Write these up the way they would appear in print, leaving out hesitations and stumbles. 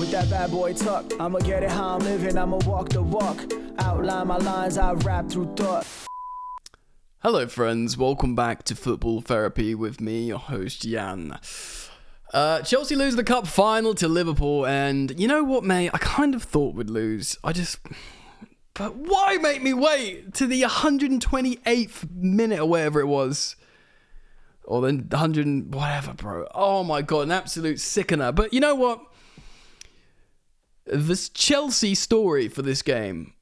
with that bad boy tuck. I'ma get it how I'm living, I'ma walk the walk. Outline my lines, I rap through thought. Hello friends, welcome back to Football Therapy with me, your host Jan. Chelsea lose the cup final to Liverpool, and you know what, mate? I kind of thought we'd lose. But why make me wait to the 128th minute or whatever it was? Or then 100, whatever, bro. Oh my god, an absolute sickener. But you know what? This Chelsea story for this game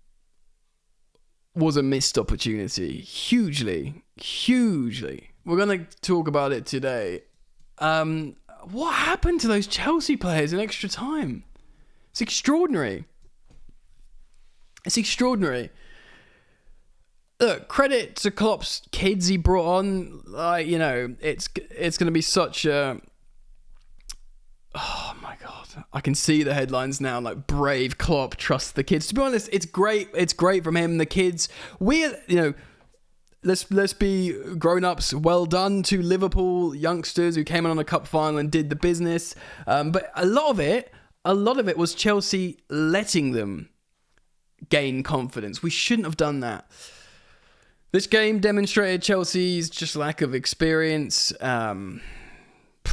was a missed opportunity. Hugely. We're going to talk about it today. What happened to those Chelsea players in extra time? It's extraordinary. Look, credit to Klopp's kids he brought on. It's going to be such a... Oh my god, I can see the headlines now, like, brave Klopp, trust the kids. To be honest, it's great from him. The kids, let's be grown-ups. Well done to Liverpool youngsters who came on a cup final and did the business. But a lot of it was Chelsea letting them gain confidence. We shouldn't have done that. This game demonstrated Chelsea's just lack of experience.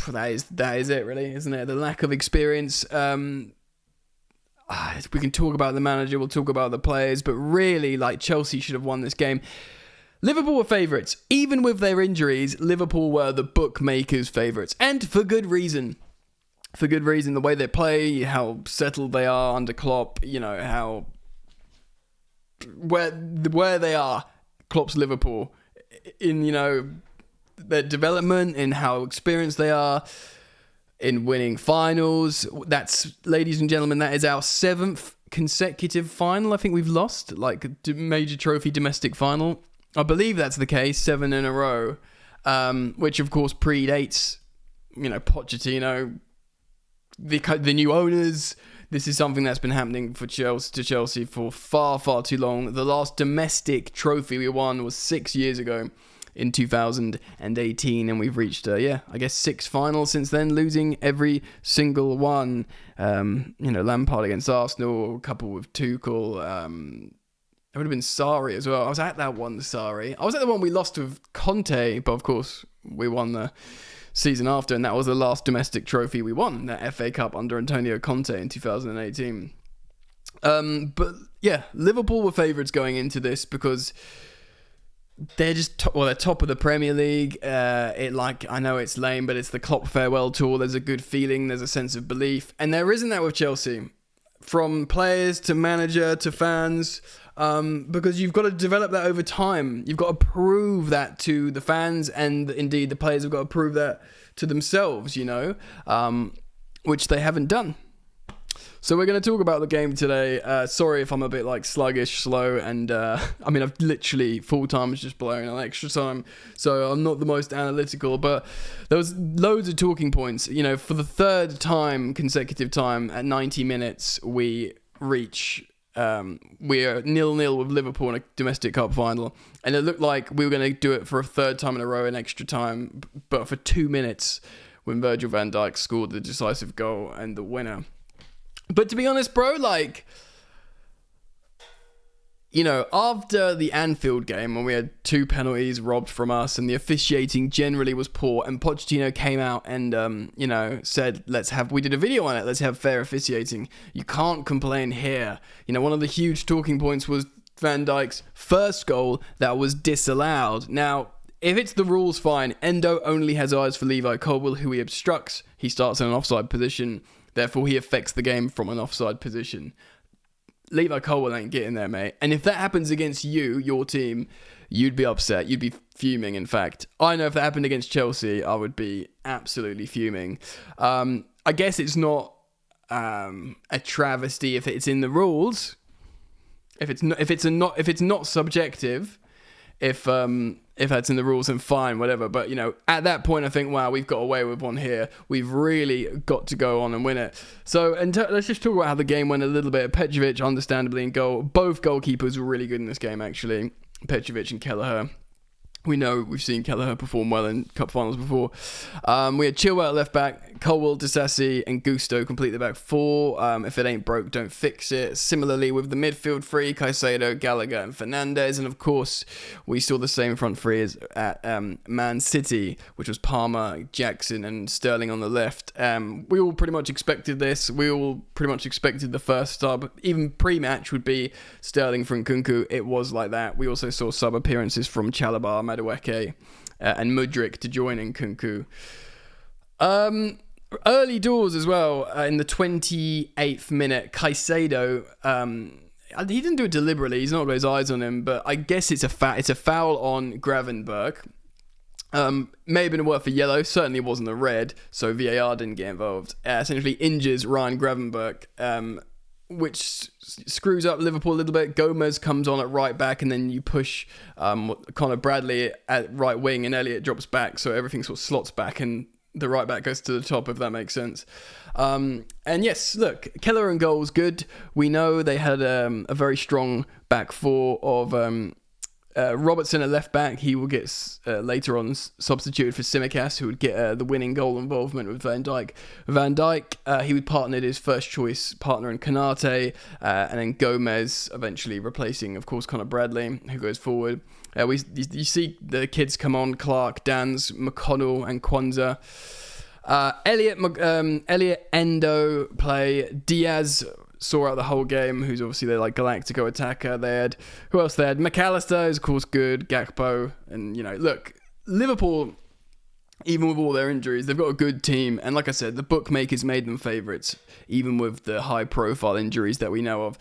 That is it, really, isn't it? The lack of experience. We can talk about the manager, we'll talk about the players, but really, like, Chelsea should have won this game. Liverpool were favourites. Even with their injuries, Liverpool were the bookmakers' favourites. And for good reason. The way they play, how settled they are under Klopp, how... Where they are, Klopp's Liverpool, in, their development, in how experienced they are, in winning finals. That's, ladies and gentlemen, that is our 7th consecutive final I think we've lost, like a major trophy domestic final. I believe that's the case, 7 in a row, which of course predates, Pochettino, the new owners. This is something that's been happening for Chelsea for far, far too long. The last domestic trophy we won was 6 years ago in 2018, and we've reached, 6 finals since then, losing every single one. Lampard against Arsenal, a couple with Tuchel. It would have been Sarri as well. I was at that one, Sarri. I was at the one we lost with Conte, but of course we won the season after, and that was the last domestic trophy we won, that FA Cup under Antonio Conte in 2018. But yeah, Liverpool were favourites going into this because they're just they're top of the Premier League. I know it's lame, but it's the Klopp farewell tour. There's a good feeling, there's a sense of belief, and there isn't that with Chelsea, from players to manager to fans. Because you've got to develop that over time. You've got to prove that to the fans, and indeed the players have got to prove that to themselves, which they haven't done. So we're going to talk about the game today. Sorry if I'm a bit sluggish, slow, and I've literally full time is just blowing on extra time, so I'm not the most analytical, but there was loads of talking points. For the third consecutive time at 90 minutes, we reach... we're 0-0 with Liverpool in a domestic cup final, and it looked like we were going to do it for a third time in a row in extra time, but for 2 minutes when Virgil van Dijk scored the decisive goal and the winner. But to be honest, bro, after the Anfield game, when we had 2 penalties robbed from us and the officiating generally was poor, and Pochettino came out and, said, we did a video on it, let's have fair officiating. You can't complain here. One of the huge talking points was Van Dijk's first goal that was disallowed. Now, if it's the rules, fine. Endo only has eyes for Levi Colwill, who he obstructs. He starts in an offside position. Therefore, he affects the game from an offside position. Levi Colwill ain't getting there, mate. And if that happens against you, your team, you'd be upset. You'd be fuming, in fact. I know if that happened against Chelsea, I would be absolutely fuming. I guess it's not a travesty if it's in the rules. If it's not subjective, if that's in the rules, then fine, whatever. But, at that point, I think, wow, we've got away with one here. We've really got to go on and win it. So, let's just talk about how the game went a little bit. Petrovic, understandably, in goal. Both goalkeepers were really good in this game, actually. Petrovic and Kelleher. We've seen Kelleher perform well in cup finals before. We had Chilwell at left back, Colwill, Disasi, and Gusto complete the back four. If it ain't broke, don't fix it. Similarly, with the midfield three, Caicedo, Gallagher, and Fernandes. And of course, we saw the same front three as at Man City, which was Palmer, Jackson, and Sterling on the left. We all pretty much expected this. We all pretty much expected the first sub, even pre-match, would be Sterling for Nkunku. It was like that. We also saw sub appearances from Chalobah, Madueke, and Mudryk to join Nkunku. Early doors as well, in the 28th minute, Caicedo, he didn't do it deliberately, he's not got his eyes on him, but I guess it's a foul on Gravenberch. May have been a word for yellow, certainly wasn't a red, so VAR didn't get involved. Essentially injures Ryan Gravenberch, which screws up Liverpool a little bit. Gomez comes on at right back, and then you push Conor Bradley at right wing, and Elliott drops back, so everything sort of slots back, and the right back goes to the top, if that makes sense. And yes, look, Keller and goal was good. We know they had a very strong back four of Robertson at left back. He will get later on substituted for Tsimikas, who would get the winning goal involvement with Van Dijk. Van Dijk, he would partner his first choice partner in Konate, and then Gomez eventually replacing, of course, Conor Bradley, who goes forward. You see the kids come on: Clark, Dans, McConnell, and Kwanzaa. Elliott, Endo play. Diaz saw out the whole game, who's obviously their Galactico attacker. Who else they had? McAllister is of course good, Gakpo, and look, Liverpool, even with all their injuries, they've got a good team, and like I said, the bookmakers made them favourites, even with the high profile injuries that we know of.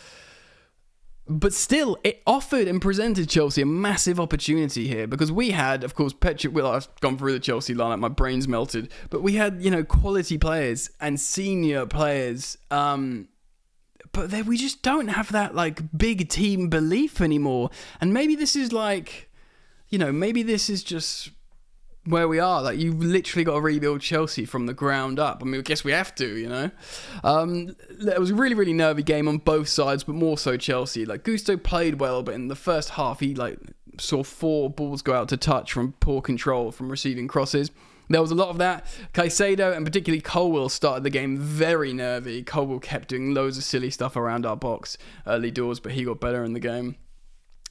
But still, it offered and presented Chelsea a massive opportunity here, because we had, of course, I've gone through the Chelsea lineup, my brain's melted, but we had, quality players and senior players, but we just don't have that big team belief anymore. And maybe this is maybe this is just where we are. You've literally got to rebuild Chelsea from the ground up. I mean, I guess we have to, It was a really, really nervy game on both sides, but more so Chelsea. Gusto played well, but in the first half, he saw 4 balls go out to touch from poor control from receiving crosses. There was a lot of that. Caicedo and particularly Colwill started the game very nervy. Colwill kept doing loads of silly stuff around our box early doors, but he got better in the game.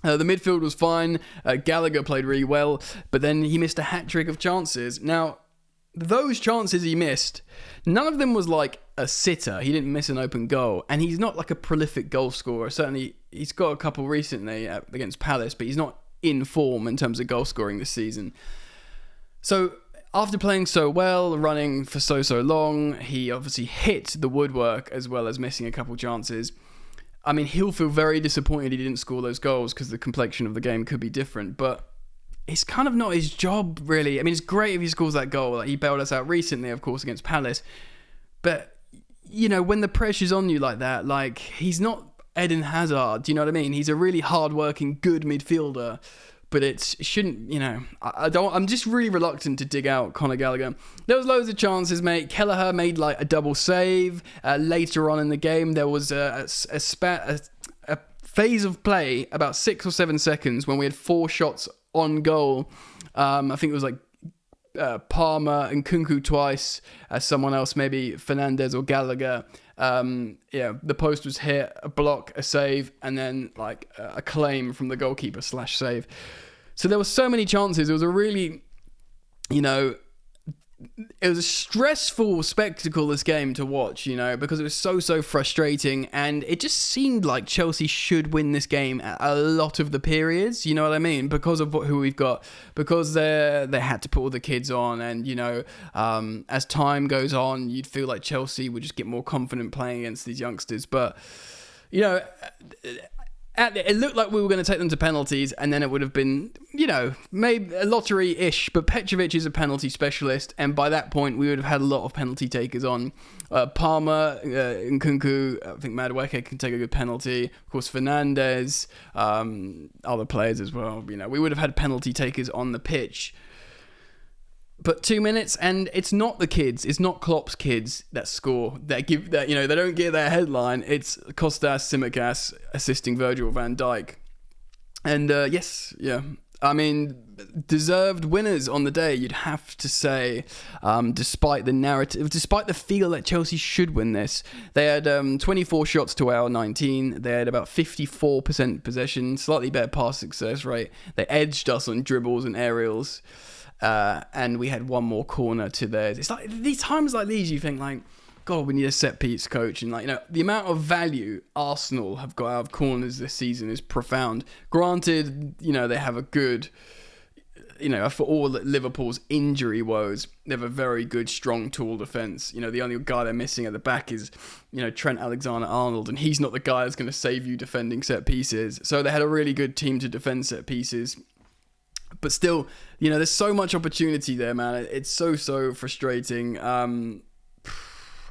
The midfield was fine. Gallagher played really well, but then he missed a hat-trick of chances. Now, those chances he missed, none of them was a sitter. He didn't miss an open goal, and he's not a prolific goal scorer. Certainly, he's got a couple recently against Palace, but he's not in form in terms of goal scoring this season. So, after playing so well, running for so long, he obviously hit the woodwork as well as missing a couple chances. I mean, he'll feel very disappointed he didn't score those goals, because the complexion of the game could be different, but it's kind of not his job, really. I mean, it's great if he scores that goal. He bailed us out recently, of course, against Palace, but, when the pressure's on you like that, he's not Eden Hazard, do you know what I mean? He's a really hard-working, good midfielder, but it shouldn't, I'm just really reluctant to dig out Conor Gallagher. There was loads of chances, mate. Kelleher made a double save. Later on in the game, there was a phase of play, about 6 or 7 seconds, when we had 4 shots on goal. I think it was Palmer and Nkunku twice, someone else, maybe Fernandes or Gallagher. The post was hit, a block, a save, and then a claim from the goalkeeper / save. So there were so many chances. It was a really, it was a stressful spectacle, this game, to watch, because it was so frustrating, and it just seemed like Chelsea should win this game at a lot of the periods, you know what I mean, because of who we've got, because they had to put all the kids on, and, as time goes on, you'd feel like Chelsea would just get more confident playing against these youngsters, but, it looked like we were going to take them to penalties, and then it would have been, maybe a lottery-ish, but Petrovic is a penalty specialist, and by that point, we would have had a lot of penalty takers on. Palmer, Nkunku, I think Madueke can take a good penalty. Of course, Fernandes, other players as well. We would have had penalty takers on the pitch. But 2 minutes, and it's not the kids, it's not Klopp's kids that score, that give that, they don't get their headline. It's Kostas Tsimikas assisting Virgil van Dijk. And I mean, deserved winners on the day, you'd have to say, despite the narrative, despite the feel that Chelsea should win this. They had 24 shots to our 19. They had about 54% possession, slightly better pass success rate. They edged us on dribbles and aerials. And we had one more corner to theirs. It's like these times like these, you think like, God, we need a set piece coach. And like, you know, the amount of value Arsenal have got out of corners this season is profound. Granted, you know, they have a good, you know, for all Liverpool's injury woes, they have a very good, strong, tall defence. You know, the only guy they're missing at the back is, you know, Trent Alexander-Arnold, and he's not the guy that's going to save you defending set pieces. So they had a really good team to defend set pieces. But still, you know, there's so much opportunity there, man. It's so frustrating.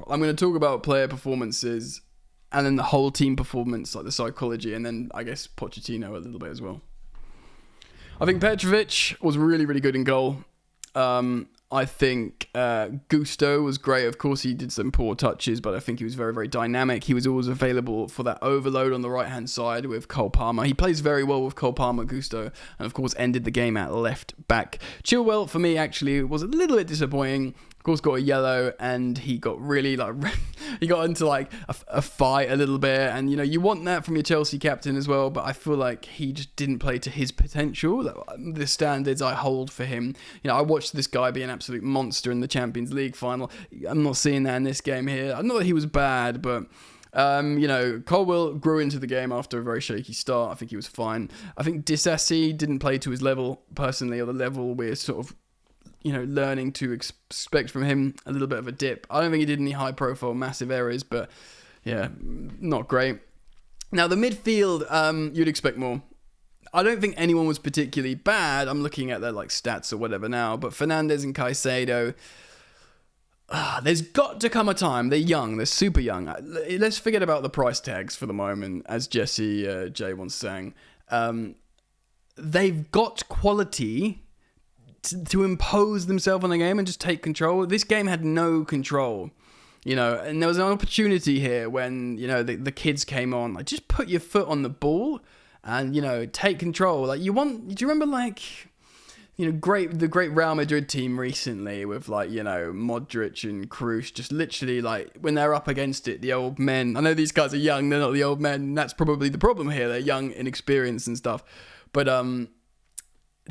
I'm going to talk about player performances and then the whole team performance, like the psychology, and then I guess Pochettino a little bit as well. I think Petrovic was really, really good in goal. I think Gusto was great. Of course, he did some poor touches, but I think he was very, very dynamic. He was always available for that overload on the right-hand side with Cole Palmer. He plays very well with Cole Palmer, Gusto, and of course ended the game at left back. Chilwell, for me, actually, was a little bit disappointing. Of course, got a yellow, and he got really he got into like a fight a little bit, and you know you want that from your Chelsea captain as well. But I feel like he just didn't play to his potential, the standards I hold for him. You know, I watched this guy be an absolute monster in the Champions League final. I'm not seeing that in this game here. Not that he was bad, but you know, Colwell grew into the game after a very shaky start. I think he was fine. I think Disasi didn't play to his level personally, or the level we're sort of, you know, learning to expect from him. A little bit of a dip. I don't think he did any high profile massive errors, but yeah, not great. Now the midfield, you'd expect more. I don't think anyone was particularly bad. I'm looking at their like stats or whatever now, but Fernandes and Caicedo, there's got to come a time. They're young, they're super young. Let's forget about the price tags for the moment, as Jesse J once sang. They've got quality to impose themselves on the game and just take control. This game had no control, you know, and there was an opportunity here when, you know, the kids came on, like, just put your foot on the ball and, you know, take control. Like, do you remember, like, you know, the great Real Madrid team recently with, like, you know, Modric and Kroos, just literally, like, when they're up against it, the old men, I know these guys are young, they're not the old men, and that's probably the problem here. They're young, inexperienced and stuff, but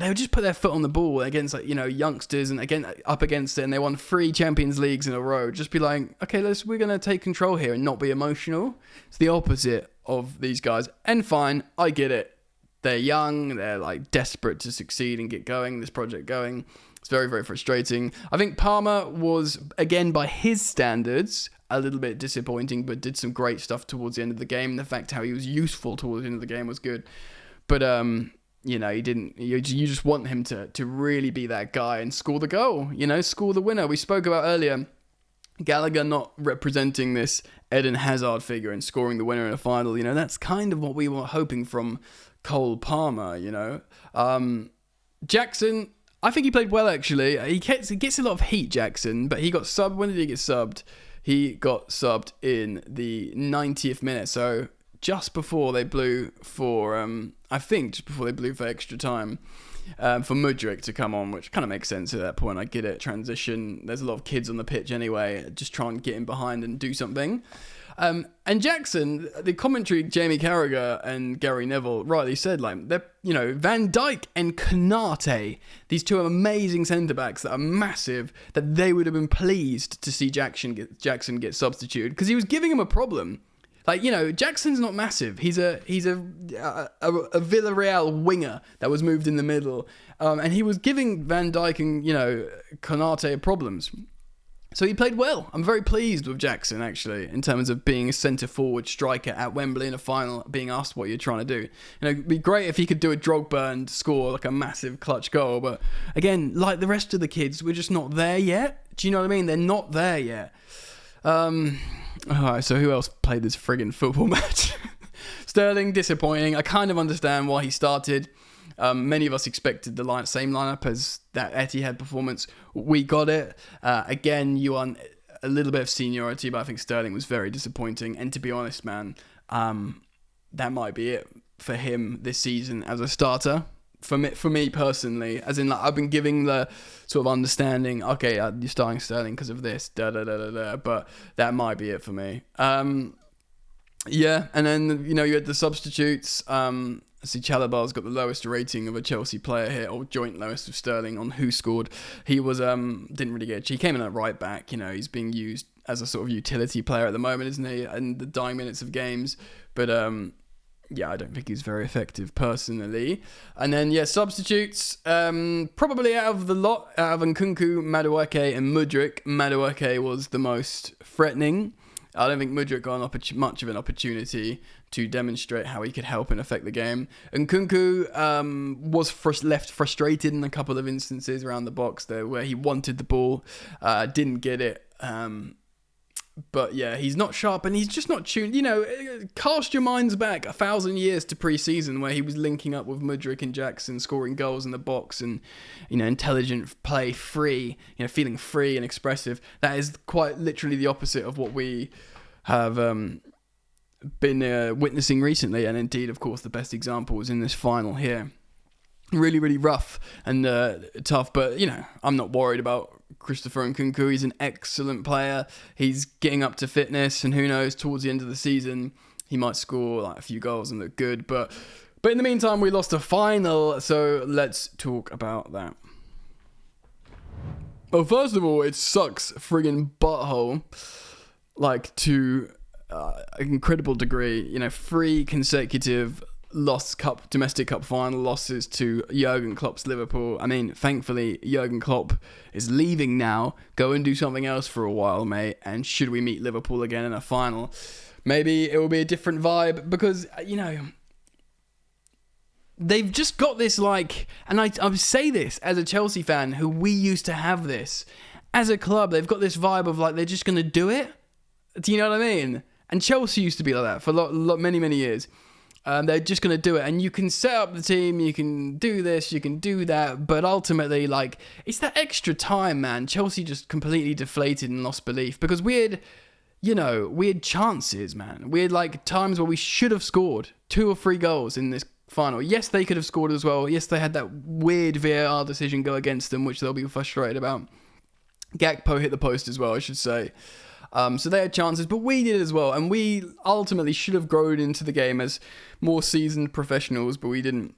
they would just put their foot on the ball against, like, you know, youngsters, and again up against it, and they won 3 Champions Leagues in a row. Just be like, okay, we're gonna take control here and not be emotional. It's the opposite of these guys, and fine, I get it. They're young, they're like desperate to succeed and get going, this project going. It's very, very frustrating. I think Palmer was, again, by his standards, a little bit disappointing, but did some great stuff towards the end of the game. The fact how he was useful towards the end of the game was good, but you know, you just want him to really be that guy and score the goal, you know, score the winner. We spoke about earlier, Gallagher not representing this Eden Hazard figure and scoring the winner in a final. You know, that's kind of what we were hoping from Cole Palmer, you know. Jackson, I think he played well, actually. He gets a lot of heat, Jackson, but he got subbed. When did he get subbed? He got subbed in the 90th minute, so just before they blew for, I think just before they blew for extra time, for Mudryk to come on, which kind of makes sense at that point. I get it, transition. There's a lot of kids on the pitch anyway, just trying to get in behind and do something. And Jackson, the commentary, Jamie Carragher and Gary Neville rightly said, like, they're, you know, Van Dijk and Konate, these two amazing centre-backs that are massive, that they would have been pleased to see Jackson get substituted, because he was giving him a problem. Like, you know, Jackson's not massive. He's a Villarreal winger that was moved in the middle. And he was giving Van Dijk and, you know, Konate problems. So he played well. I'm very pleased with Jackson, actually, in terms of being a centre-forward striker at Wembley in a final, being asked what you're trying to do. You know, it'd be great if he could do a Drogba and score, like, a massive clutch goal. But, again, like the rest of the kids, we're just not there yet. Do you know what I mean? They're not there yet. Alright, so who else played this friggin' football match? Sterling, disappointing. I kind of understand why he started. Many of us expected the same lineup as that Etihad performance. We got it. Again, you want a little bit of seniority, but I think Sterling was very disappointing. And to be honest, man, that might be it for him this season as a starter. For me personally, as in like I've been giving the sort of understanding, okay, you're starting Sterling because of this, but that might be it for me. Yeah, and then you had the substitutes. I see Chalobah's got the lowest rating of a Chelsea player here, or joint lowest with Sterling on who scored. He was didn't really get. He came in at right back. He's being used as a sort of utility player at the moment, isn't he? In the dying minutes of games, but yeah, I don't think he's very effective personally. And then substitutes. Probably out of the lot, out of Nkunku, Madueke, and Mudryk, Madueke was the most threatening. I don't think Mudryk got much of an opportunity to demonstrate how he could help and affect the game. And Nkunku was left frustrated in a couple of instances around the box there where he wanted the ball, didn't get it. But yeah, he's not sharp and he's just not tuned. Cast your minds back 1,000 years to pre-season where he was linking up with Mudryk and Jackson, scoring goals in the box and, intelligent play, free, feeling free and expressive. That is quite literally the opposite of what we have been witnessing recently. And indeed, of course, the best example was in this final here. Really, really rough and tough. But, I'm not worried about Christopher Nkunku. He's an excellent player. He's getting up to fitness, and who knows, towards the end of the season, he might score like a few goals and look good. But in the meantime, we lost a final, so let's talk about that. Well, first of all, it sucks friggin' butthole, like to an incredible degree. 3 consecutive domestic cup final losses to Jurgen Klopp's Liverpool. I mean, thankfully, Jurgen Klopp is leaving now. Go and do something else for a while, mate. And should we meet Liverpool again in a final, maybe it will be a different vibe because, they've just got this and I say this as a Chelsea fan who we used to have this. As a club, they've got this vibe of they're just going to do it. Do you know what I mean? And Chelsea used to be like that for many, many years. They're just going to do it. And you can set up the team, you can do this, you can do that. But ultimately, it's that extra time, man. Chelsea just completely deflated and lost belief. Because we had chances, man. We had times where we should have scored 2 or 3 goals in this final. Yes, they could have scored as well. Yes, they had that weird VAR decision go against them, which they'll be frustrated about. Gakpo hit the post as well, I should say. So they had chances, but we did as well. And we ultimately should have grown into the game as more seasoned professionals, but we didn't.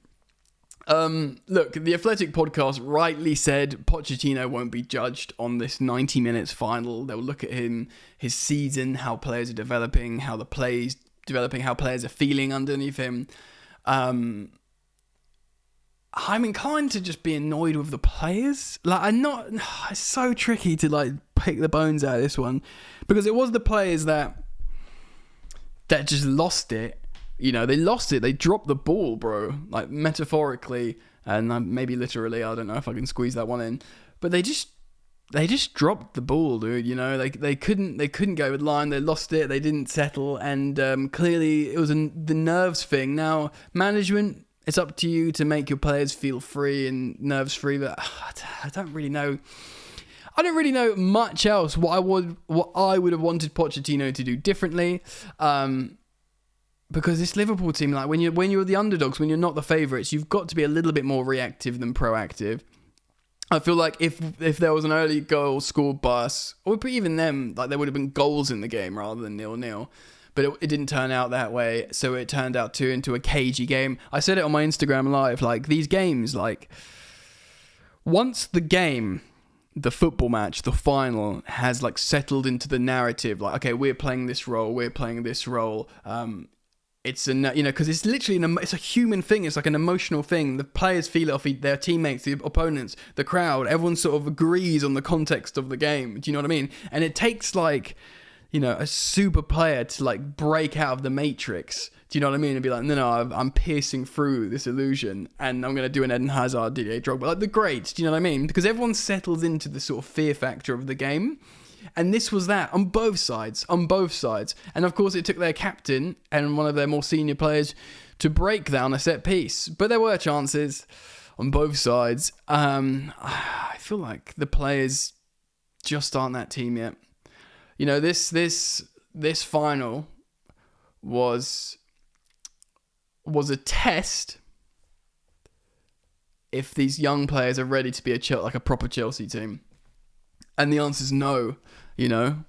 Look, the Athletic podcast rightly said Pochettino won't be judged on this 90 minutes final. They'll look at his season, how players are developing, how the play's developing, how players are feeling underneath him. I'm inclined to just be annoyed with the players. It's so tricky to pick the bones out of this one because it was the players that just lost it. They lost it. They dropped the ball, bro. Metaphorically and maybe literally. I don't know if I can squeeze that one in, but they just dropped the ball, dude. They couldn't go with line. They lost it. They didn't settle, and clearly it was the nerves thing. Now management, it's up to you to make your players feel free and nerves free, but I don't really know. I don't really know much else what I would have wanted Pochettino to do differently. Because this Liverpool team, when you're the underdogs, when you're not the favourites, you've got to be a little bit more reactive than proactive. I feel like if there was an early goal scored by us, or even them, there would have been goals in the game rather than 0-0. But it didn't turn out that way, so it turned out into a cagey game. I said it on my Instagram live, these games, once the game, the football match, the final, has, settled into the narrative, okay, we're playing this role, it's because it's literally it's a human thing. It's an emotional thing. The players feel it off their teammates, the opponents, the crowd. Everyone sort of agrees on the context of the game. Do you know what I mean? And it takes a super player to break out of the matrix. Do you know what I mean? And be no, I'm piercing through this illusion, and I'm gonna do an Eden Hazard, Didier Drogba, the greats. Do you know what I mean? Because everyone settles into the sort of fear factor of the game. And this was that on both sides. And of course it took their captain and one of their more senior players to break down a set piece. But there were chances on both sides. I feel like the players just aren't that team yet. This final was a test if these young players are ready to be like a proper Chelsea team. And the answer is no, no.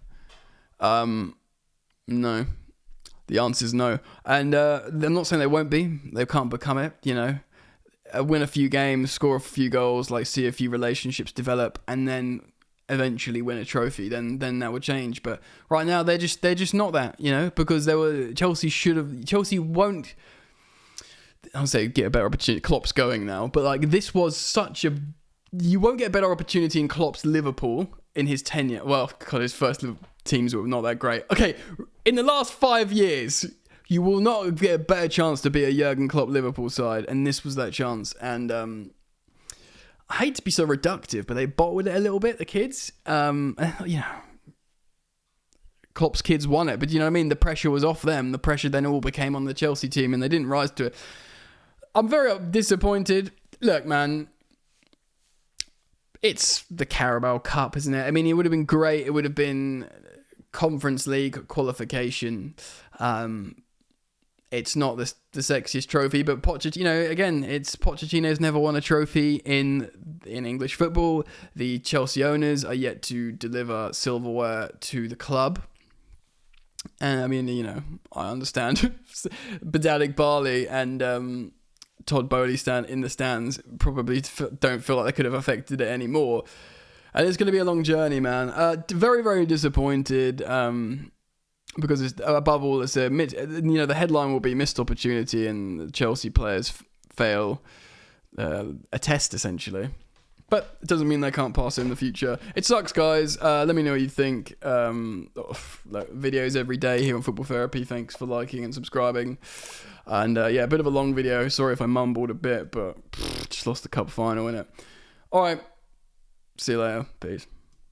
The answer is no. And I'm not saying they won't be. They can't become it, Win a few games, score a few goals, like see a few relationships develop, and then eventually win a trophy. Then that would change. But right now they're just not that, because Chelsea won't. I'll say get a better opportunity. Klopp's going now, but like this was you won't get a better opportunity in Klopp's Liverpool in his tenure. Well, God, his first teams were not that great. Okay, in the last 5 years, you will not get a better chance to beat a Jurgen Klopp Liverpool side, and this was that chance. And I hate to be so reductive, but they bottled it a little bit, the kids. Klopp's kids won it, but you know what I mean? The pressure was off them. The pressure then all became on the Chelsea team, and they didn't rise to it. I'm very disappointed. Look, man, it's the Carabao Cup, isn't it? I mean, it would have been great. It would have been Conference League qualification. It's not the sexiest trophy, but Pochettino's never won a trophy in English football. The Chelsea owners are yet to deliver silverware to the club. And I mean, I understand Badalik Barley and Todd Bowley stand in the stands probably don't feel like they could have affected it anymore. And it's going to be a long journey, man. Very, very disappointed. Because it's, above all, it's the headline will be missed opportunity and the Chelsea players fail a test essentially. But it doesn't mean they can't pass it in the future. It sucks, guys. Let me know what you think. Videos every day here on Football Therapy. Thanks for liking and subscribing. And a bit of a long video. Sorry if I mumbled a bit, but just lost the cup final, innit? All right. See you later. Peace.